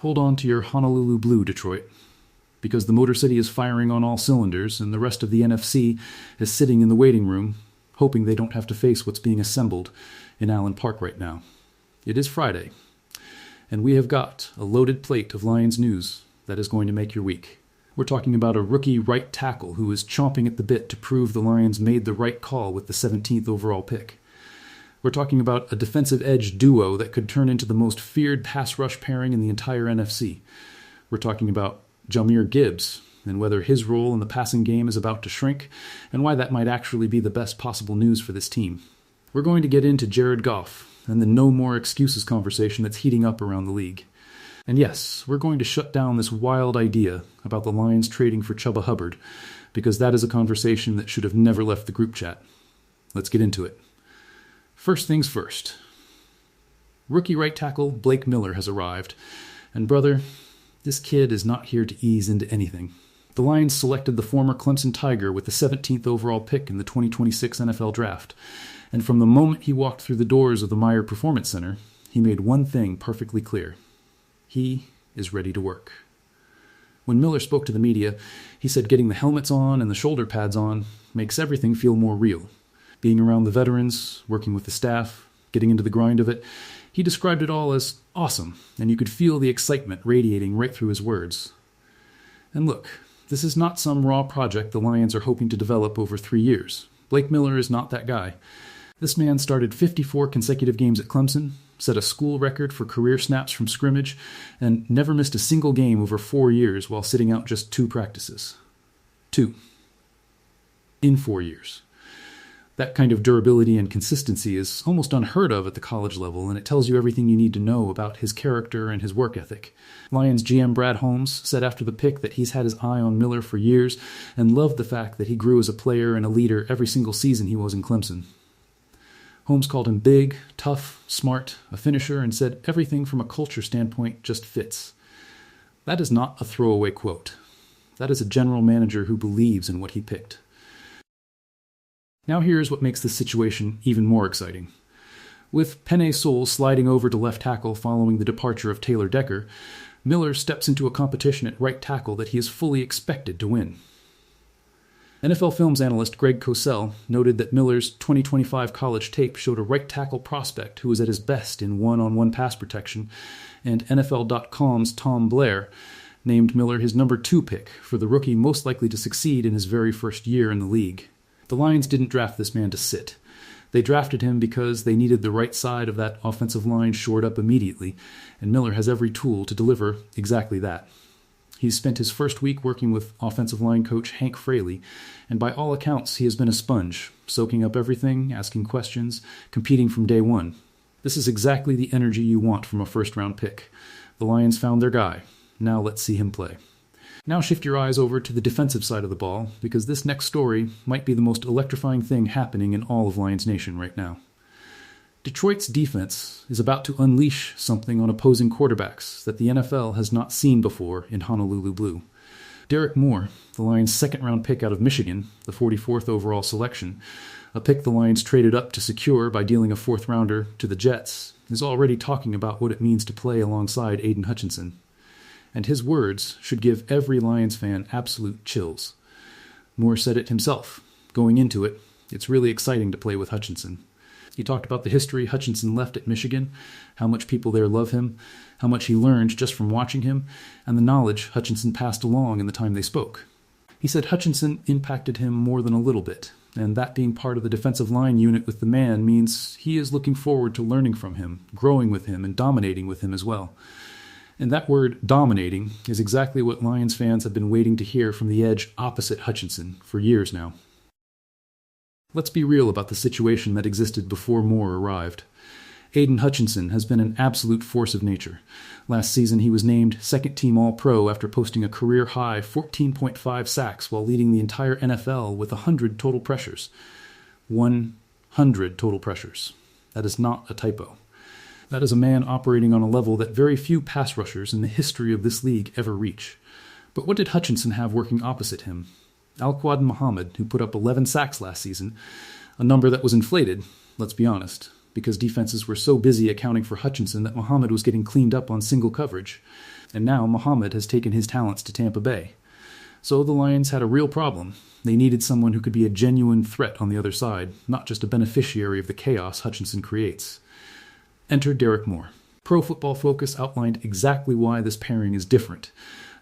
Hold on to your Honolulu Blue, Detroit, because the Motor City is firing on all cylinders and the rest of the NFC is sitting in the waiting room, hoping they don't have to face what's being assembled in Allen Park right now. It is Friday, and we have got a loaded plate of Lions news that is going to make your week. We're talking about a rookie right tackle who is chomping at the bit to prove the Lions made the right call with the 17th overall pick. We're talking about a defensive edge duo that could turn into the most feared pass rush pairing in the entire NFC. We're talking about Jahmyr Gibbs and whether his role in the passing game is about to shrink and why that might actually be the best possible news for this team. We're going to get into Jared Goff and the no more excuses conversation that's heating up around the league. And yes, we're going to shut down this wild idea about the Lions trading for Chuba Hubbard, because that is a conversation that should have never left the group chat. Let's get into it. First things first. Rookie right tackle Blake Miller has arrived, and brother, this kid is not here to ease into anything. The Lions selected the former Clemson Tiger with the 17th overall pick in the 2026 NFL Draft, and from the moment he walked through the doors of the Meyer Performance Center, he made one thing perfectly clear. He is ready to work. When Miller spoke to the media, he said getting the helmets on and the shoulder pads on makes everything feel more real. Being around the veterans, working with the staff, getting into the grind of it, he described it all as awesome, and you could feel the excitement radiating right through his words. And look, this is not some raw project the Lions are hoping to develop over 3 years. Blake Miller is not that guy. This man started 54 consecutive games at Clemson, set a school record for career snaps from scrimmage, and never missed a single game over 4 years while sitting out just 2 practices. 2. In 4 years. That kind of durability and consistency is almost unheard of at the college level, and it tells you everything you need to know about his character and his work ethic. Lions GM Brad Holmes said after the pick that he's had his eye on Miller for years and loved the fact that he grew as a player and a leader every single season he was in Clemson. Holmes called him big, tough, smart, a finisher, and said everything from a culture standpoint just fits. That is not a throwaway quote. That is a general manager who believes in what he picked. Now here's what makes this situation even more exciting. With Penei Sewell sliding over to left tackle following the departure of Taylor Decker, Miller steps into a competition at right tackle that he is fully expected to win. NFL Films analyst Greg Cosell noted that Miller's 2025 college tape showed a right tackle prospect who was at his best in one-on-one pass protection, and NFL.com's Tom Blair named Miller his number 2 pick for the rookie most likely to succeed in his very first year in the league. The Lions didn't draft this man to sit. They drafted him because they needed the right side of that offensive line shored up immediately, and Miller has every tool to deliver exactly that. He's spent his first week working with offensive line coach Hank Fraley, and by all accounts he has been a sponge, soaking up everything, asking questions, competing from day one. This is exactly the energy you want from a first-round pick. The Lions found their guy. Now let's see him play. Now shift your eyes over to the defensive side of the ball, because this next story might be the most electrifying thing happening in all of Lions Nation right now. Detroit's defense is about to unleash something on opposing quarterbacks that the NFL has not seen before in Honolulu Blue. Derrick Moore, the Lions' second-round pick out of Michigan, the 44th overall selection, a pick the Lions traded up to secure by dealing a 4th-rounder to the Jets, is already talking about what it means to play alongside Aidan Hutchinson. And his words should give every Lions fan absolute chills. Moore said it himself. Going into it, it's really exciting to play with Hutchinson. He talked about the history Hutchinson left at Michigan, how much people there love him, how much he learned just from watching him, and the knowledge Hutchinson passed along in the time they spoke. He said Hutchinson impacted him more than a little bit, and that being part of the defensive line unit with the man means he is looking forward to learning from him, growing with him, and dominating with him as well. And that word, dominating, is exactly what Lions fans have been waiting to hear from the edge opposite Hutchinson for years now. Let's be real about the situation that existed before Moore arrived. Aidan Hutchinson has been an absolute force of nature. Last season he was named second-team All-Pro after posting a career-high 14.5 sacks while leading the entire NFL with 100 total pressures. 100 total pressures. That is not a typo. That is a man operating on a level that very few pass rushers in the history of this league ever reach. But what did Hutchinson have working opposite him? Al-Quad Muhammad, who put up 11 sacks last season, a number that was inflated, let's be honest, because defenses were so busy accounting for Hutchinson that Muhammad was getting cleaned up on single coverage. And now Muhammad has taken his talents to Tampa Bay. So the Lions had a real problem. They needed someone who could be a genuine threat on the other side, not just a beneficiary of the chaos Hutchinson creates. Enter Derrick Moore. Pro Football Focus outlined exactly why this pairing is different,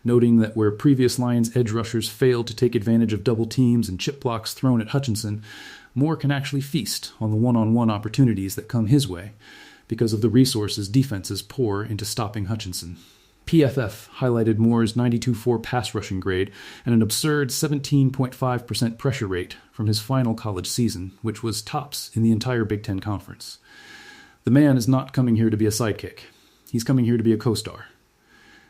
noting that where previous Lions edge rushers failed to take advantage of double teams and chip blocks thrown at Hutchinson, Moore can actually feast on the one-on-one opportunities that come his way because of the resources defenses pour into stopping Hutchinson. PFF highlighted Moore's 92.4 pass rushing grade and an absurd 17.5% pressure rate from his final college season, which was tops in the entire Big Ten Conference. The man is not coming here to be a sidekick. He's coming here to be a co-star.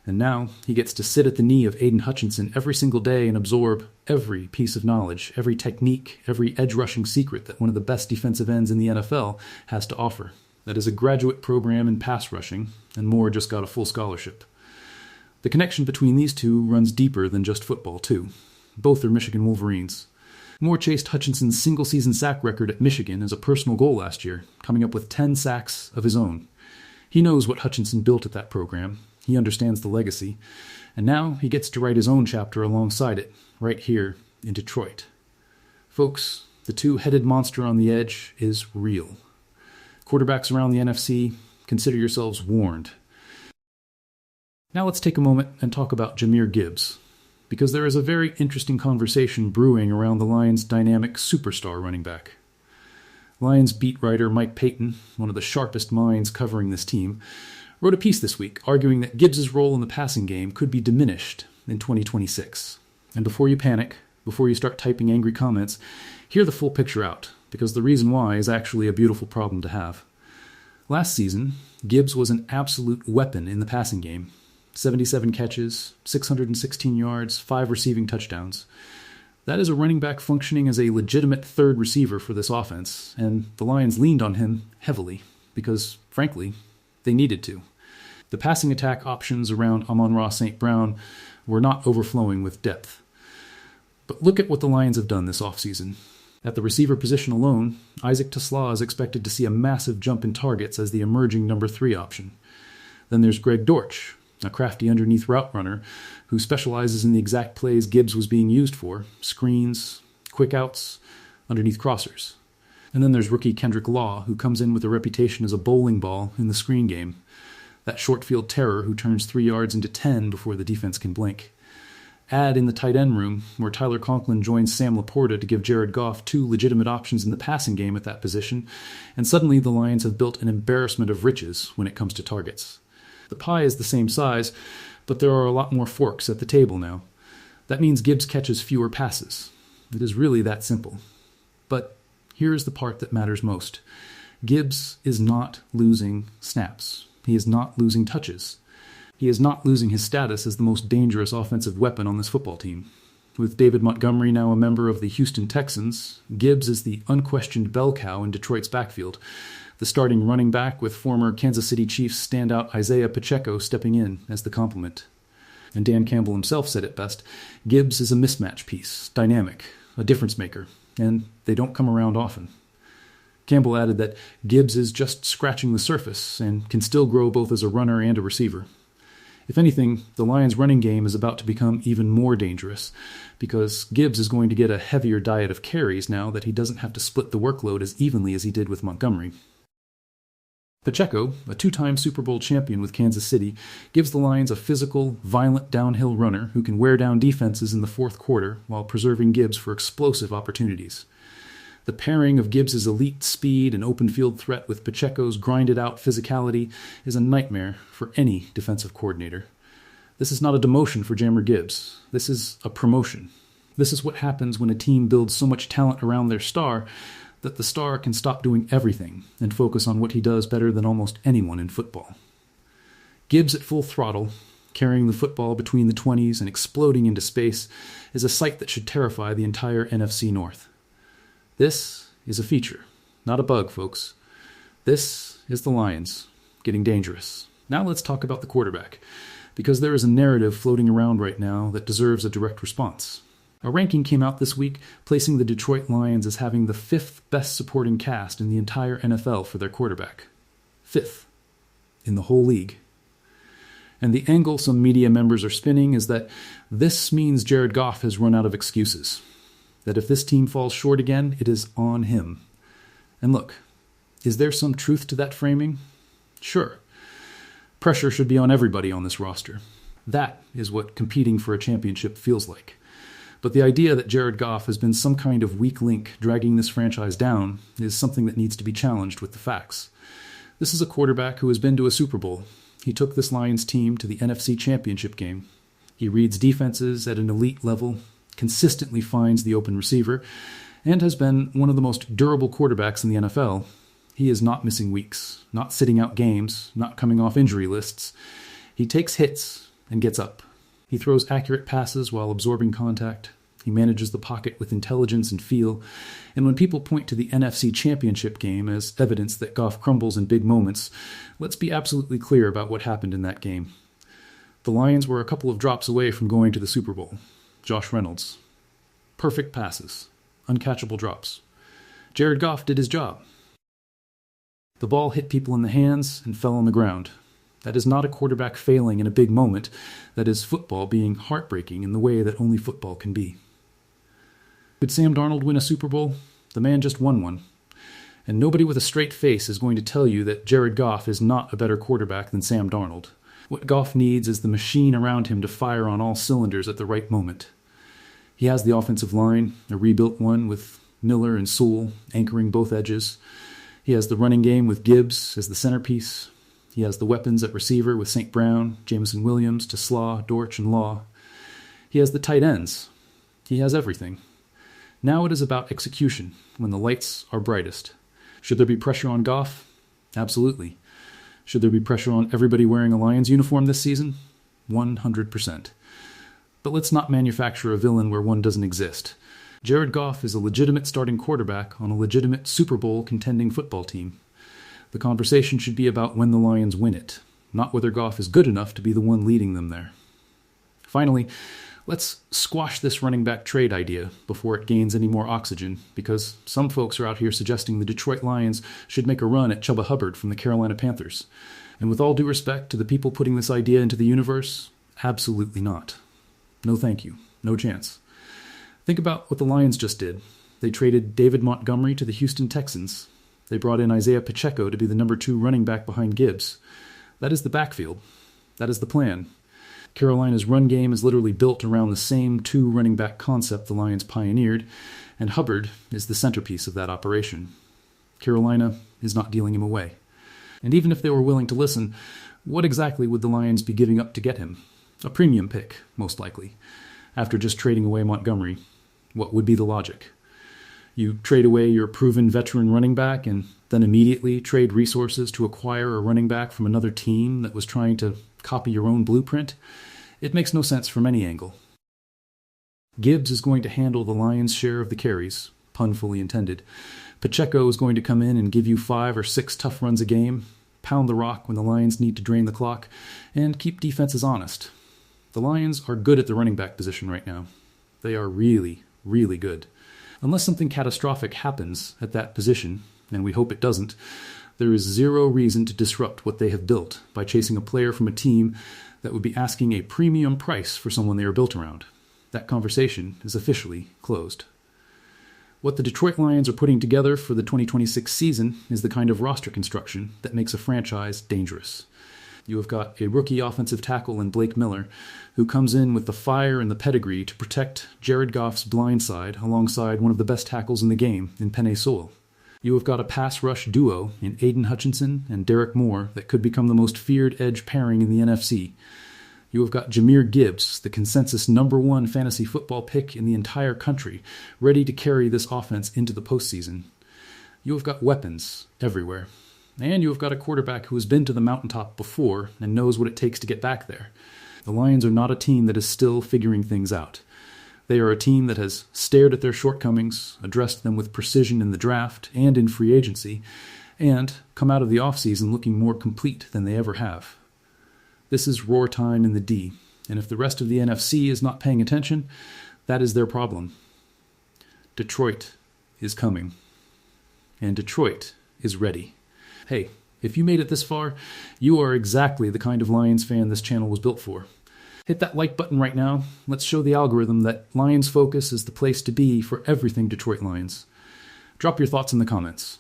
And now he gets to sit at the knee of Aidan Hutchinson every single day and absorb every piece of knowledge, every technique, every edge-rushing secret that one of the best defensive ends in the NFL has to offer. That is a graduate program in pass rushing, and Moore just got a full scholarship. The connection between these two runs deeper than just football, too. Both are Michigan Wolverines. Moore chased Hutchinson's single-season sack record at Michigan as a personal goal last year, coming up with 10 sacks of his own. He knows what Hutchinson built at that program. He understands the legacy. And now he gets to write his own chapter alongside it, right here in Detroit. Folks, the two-headed monster on the edge is real. Quarterbacks around the NFC, consider yourselves warned. Now let's take a moment and talk about Jahmyr Gibbs, because there is a very interesting conversation brewing around the Lions' dynamic superstar running back. Lions beat writer Mike Payton, one of the sharpest minds covering this team, wrote a piece this week arguing that Gibbs' role in the passing game could be diminished in 2026. And before you panic, before you start typing angry comments, hear the full picture out, because the reason why is actually a beautiful problem to have. Last season, Gibbs was an absolute weapon in the passing game. 77 catches, 616 yards, 5 receiving touchdowns. That is a running back functioning as a legitimate third receiver for this offense, and the Lions leaned on him heavily because, frankly, they needed to. The passing attack options around Amon-Ra St. Brown were not overflowing with depth. But look at what the Lions have done this offseason. At the receiver position alone, Isaac Tesla is expected to see a massive jump in targets as the emerging number 3 option. Then there's Greg Dortch, a crafty underneath route runner who specializes in the exact plays Gibbs was being used for: screens, quick outs, underneath crossers. And then there's rookie Kendrick Law, who comes in with a reputation as a bowling ball in the screen game. That short field terror who turns 3 yards into 10 before the defense can blink. Add in the tight end room, where Tyler Conklin joins Sam Laporta to give Jared Goff 2 legitimate options in the passing game at that position, and suddenly the Lions have built an embarrassment of riches when it comes to targets. The pie is the same size, but there are a lot more forks at the table now. That means Gibbs catches fewer passes. It is really that simple. But here is the part that matters most. Gibbs is not losing snaps. He is not losing touches. He is not losing his status as the most dangerous offensive weapon on this football team. With David Montgomery now a member of the Houston Texans, Gibbs is the unquestioned bell cow in Detroit's backfield, the starting running back with former Kansas City Chiefs standout Isiah Pacheco stepping in as the complement. And Dan Campbell himself said it best: Gibbs is a mismatch piece, dynamic, a difference maker, and they don't come around often. Campbell added that Gibbs is just scratching the surface and can still grow both as a runner and a receiver. If anything, the Lions' running game is about to become even more dangerous, because Gibbs is going to get a heavier diet of carries now that he doesn't have to split the workload as evenly as he did with Montgomery. Pacheco, a 2-time Super Bowl champion with Kansas City, gives the Lions a physical, violent downhill runner who can wear down defenses in the fourth quarter while preserving Gibbs for explosive opportunities. The pairing of Gibbs' elite speed and open field threat with Pacheco's grinded-out physicality is a nightmare for any defensive coordinator. This is not a demotion for Jahmyr Gibbs. This is a promotion. This is what happens when a team builds so much talent around their star that the star can stop doing everything and focus on what he does better than almost anyone in football. Gibbs at full throttle, carrying the football between the 20s and exploding into space, is a sight that should terrify the entire NFC North. This is a feature, not a bug, folks. This is the Lions, getting dangerous. Now let's talk about the quarterback, because there is a narrative floating around right now that deserves a direct response. A ranking came out this week placing the Detroit Lions as having the 5th best supporting cast in the entire NFL for their quarterback. 5th in the whole league. And the angle some media members are spinning is that this means Jared Goff has run out of excuses. That if this team falls short again, it is on him. And look, is there some truth to that framing? Sure. Pressure should be on everybody on this roster. That is what competing for a championship feels like. But the idea that Jared Goff has been some kind of weak link dragging this franchise down is something that needs to be challenged with the facts. This is a quarterback who has been to a Super Bowl. He took this Lions team to the NFC Championship game. He reads defenses at an elite level, consistently finds the open receiver, and has been one of the most durable quarterbacks in the NFL. He is not missing weeks, not sitting out games, not coming off injury lists. He takes hits and gets up. He throws accurate passes while absorbing contact. He manages the pocket with intelligence and feel. And when people point to the NFC Championship game as evidence that Goff crumbles in big moments, let's be absolutely clear about what happened in that game. The Lions were a couple of drops away from going to the Super Bowl. Josh Reynolds. Perfect passes. Uncatchable drops. Jared Goff did his job. The ball hit people in the hands and fell on the ground. That is not a quarterback failing in a big moment. That is football being heartbreaking in the way that only football can be. Could Sam Darnold win a Super Bowl? The man just won one. And nobody with a straight face is going to tell you that Jared Goff is not a better quarterback than Sam Darnold. What Goff needs is the machine around him to fire on all cylinders at the right moment. He has the offensive line, a rebuilt one with Miller and Sewell anchoring both edges. He has the running game with Gibbs as the centerpiece. He has the weapons at receiver with St. Brown, Jameson Williams, TeSlaa, Dortch, and Law. He has the tight ends. He has everything. Now it is about execution, when the lights are brightest. Should there be pressure on Goff? Absolutely. Should there be pressure on everybody wearing a Lions uniform this season? 100%. But let's not manufacture a villain where one doesn't exist. Jared Goff is a legitimate starting quarterback on a legitimate Super Bowl contending football team. The conversation should be about when the Lions win it, not whether Goff is good enough to be the one leading them there. Finally, let's squash this running back trade idea before it gains any more oxygen, because some folks are out here suggesting the Detroit Lions should make a run at Chuba Hubbard from the Carolina Panthers. And with all due respect to the people putting this idea into the universe, absolutely not. No thank you. No chance. Think about what the Lions just did. They traded David Montgomery to the Houston Texans. They brought in Isiah Pacheco to be the number 2 running back behind Gibbs. That is the backfield. That is the plan. Carolina's run game is literally built around the same 2 running back concept the Lions pioneered, and Hubbard is the centerpiece of that operation. Carolina is not dealing him away. And even if they were willing to listen, what exactly would the Lions be giving up to get him? A premium pick, most likely. After just trading away Montgomery, what would be the logic? You trade away your proven veteran running back and then immediately trade resources to acquire a running back from another team that was trying to copy your own blueprint? It makes no sense from any angle. Gibbs is going to handle the Lions' share of the carries, pun fully intended. Pacheco is going to come in and give you 5 or 6 tough runs a game, pound the rock when the Lions need to drain the clock, and keep defenses honest. The Lions are good at the running back position right now. They are really, really good. Unless something catastrophic happens at that position, and we hope it doesn't, there is zero reason to disrupt what they have built by chasing a player from a team that would be asking a premium price for someone they are built around. That conversation is officially closed. What the Detroit Lions are putting together for the 2026 season is the kind of roster construction that makes a franchise dangerous. You have got a rookie offensive tackle in Blake Miller, who comes in with the fire and the pedigree to protect Jared Goff's blind side alongside one of the best tackles in the game in Penei Sewell. You have got a pass rush duo in Aidan Hutchinson and Derrick Moore that could become the most feared edge pairing in the NFC. You have got Jahmyr Gibbs, the consensus number 1 fantasy football pick in the entire country, ready to carry this offense into the postseason. You have got weapons everywhere. And you have got a quarterback who has been to the mountaintop before and knows what it takes to get back there. The Lions are not a team that is still figuring things out. They are a team that has stared at their shortcomings, addressed them with precision in the draft and in free agency, and come out of the offseason looking more complete than they ever have. This is roar time in the D, and if the rest of the NFC is not paying attention, that is their problem. Detroit is coming, and Detroit is ready. Hey, If you made it this far, you are exactly the kind of Lions fan this channel was built for. Hit that like button right now. Let's show the algorithm that Lions Focus is the place to be for everything Detroit Lions. Drop your thoughts in the comments.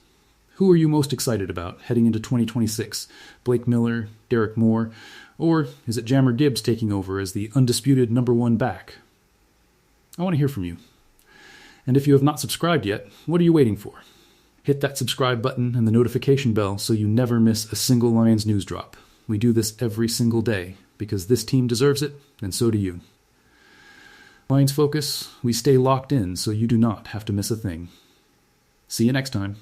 Who are you most excited about heading into 2026? Blake Miller, Derrick Moore, or is it Jahmyr Gibbs taking over as the undisputed #1 back? I want to hear from you. And if you have not subscribed yet, what are you waiting for? Hit that subscribe button and the notification bell so you never miss a single Lions news drop. We do this every single day because this team deserves it, and so do you. Lions Focus, we stay locked in so you do not have to miss a thing. See you next time.